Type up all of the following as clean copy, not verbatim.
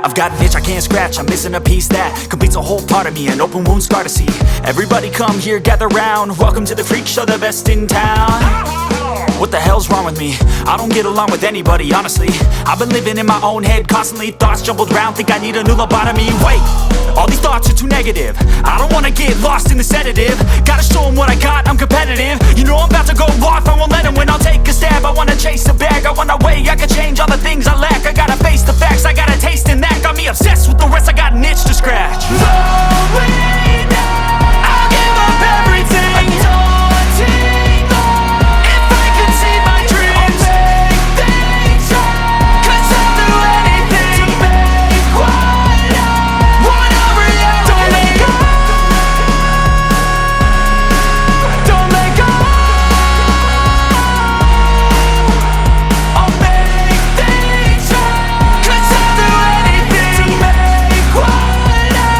I've got an itch I can't scratch, I'm missing a piece that completes a whole part of me, an open wound scar to see. Everybody come here, gather round, welcome to the freak show, the best in town. What the hell's wrong with me? I don't get along with anybody, honestly. I've been living in my own head constantly, thoughts jumbled round, think I need a new lobotomy. Wait, all these thoughts are too negative, I don't wanna get lost in the sedative. Gotta show them what I got, I'm competitive. You know I'm about to go off, I won't let them win. I'll take a stab, I wanna chase a bag, I wanna weigh, I can change all the things I lack. I gotta face the facts, I got a taste in that. Got me obsessed with the rest, I got an itch to scratch. Slowing down, I'll give up everything. Daunting all, if I could see my dreams, I'll make things right. 'Cause I'll do anything to make what I want a reality. Don't let go, don't let go. I'll make things right. 'Cause I'll do anything to make what I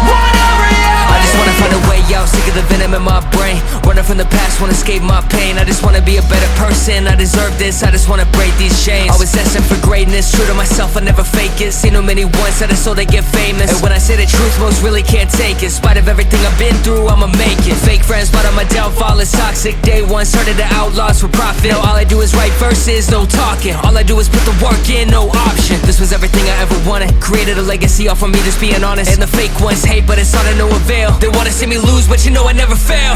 want a reality. I just wanna find a way out, sick of the venom in my brain. Running from the past, wanna escape my pain. I just wanna be a better person, I deserve this. I just wanna break these chains. Always asking for greatness, true to myself, I never fake it. Seen too many once, I just so they get famous. And when I say the truth, most really can't take it. In spite of everything I've been through, I'ma make it. Fake friends, but on my downfall is toxic. Day one, started the outlaws for profit. Now all I do is write verses, no talking. All I do is put the work in, no option. This was everything I ever wanted. Created a legacy off of me, just being honest. And the fake ones hate, but it's all to no avail. They wanna see me lose, but you know I never fail.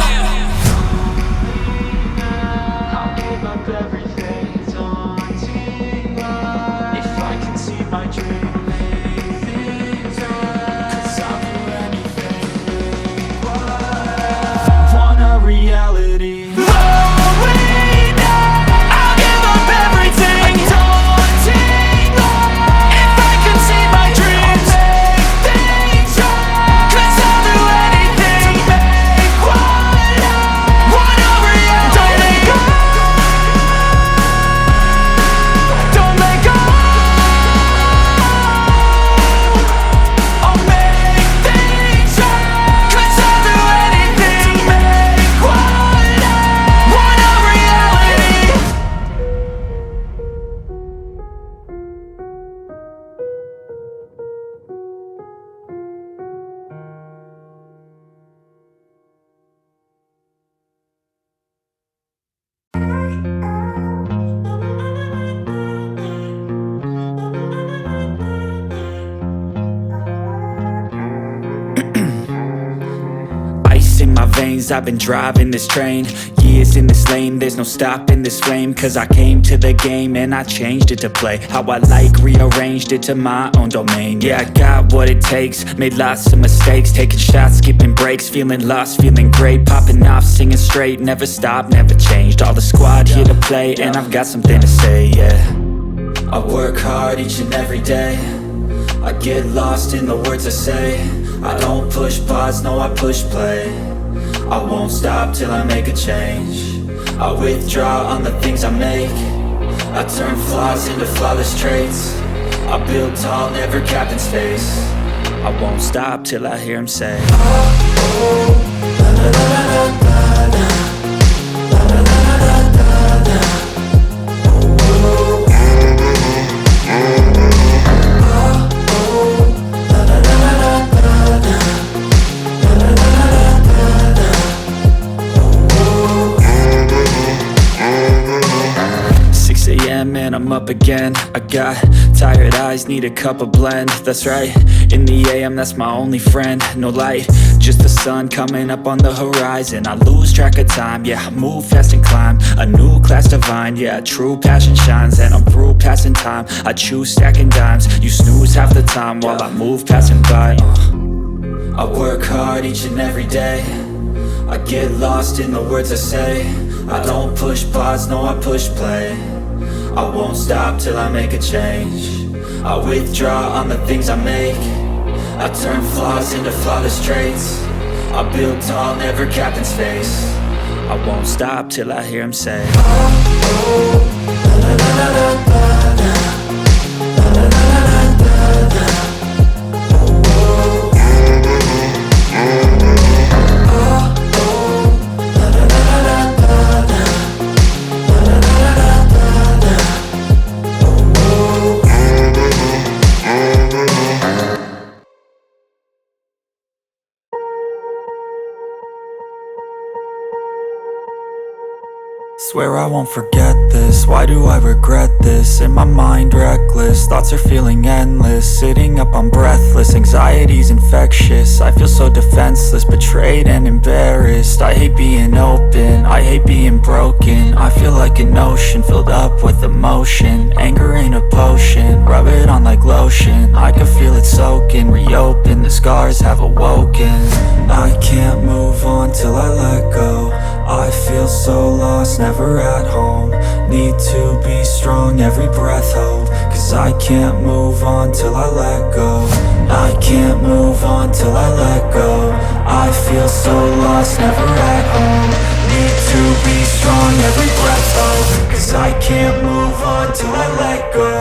I'll give up everything, daunting all, if I can see my dream, make things right. 'Cause I'll do anything, make what I want a reality. Slowing down, I'll give up everything, daunting all, if I can see my dreams, make things right. 'Cause I'll do anything to make what I want a reality. Don't let go, don't let go. I'll make things right. 'Cause I'll do anything to make what I want a reality. Ice in my veins, I've been driving this train. Years in this lane, there's no stopping this flame. 'Cause I came to the game and I changed it to play how I like, rearranged it to my own domain. Yeah, I got what it takes, made lots of mistakes, taking shots, skipping breaks, feeling lost, feeling great, popping off, singing straight, never stopped, never changed. All the squad here to play, and I've got something to say, yeah. I work hard each and every day, I get lost in the words I say. I don't push pause, no I push play. I won't stop till I make a change. I withdraw on the things I make. I turn flaws into flawless traits. I build tall, never capped in space. I won't stop till I hear him say, and I'm up again. I got tired eyes, need a cup of blend. That's right, in the AM, that's my only friend. No light, just the sun coming up on the horizon. I lose track of time, yeah, I move fast and climb a new class divine, yeah, true passion shines. And I'm through passing time, I choose stacking dimes. You snooze half the time while I move passing by. I work hard each and every day, I get lost in the words I say. I don't push pause, no I push play. I won't stop till I make a change. I withdraw on the things I make. I turn flaws into flawless traits. I build tall, never capped in space. I won't stop till I hear him say, Swear I won't forget this, why do I regret this? In my mind reckless, thoughts are feeling endless. Sitting up, I'm breathless, anxiety's infectious. I feel so defenseless, betrayed and embarrassed. I hate being open, I hate being broken. I feel like an ocean filled up with emotion. Anger ain't a potion, rub it on like lotion. I can feel it soaking, reopen, the scars have awoken. I can't move on till I let go. I feel so lost, never at home. Need to be strong, every breath hold. Cause I can't move on till I let go. I can't move on till I let go. I feel so lost, never at home. Need to be strong, every breath hold. Cause I can't move on till I let go.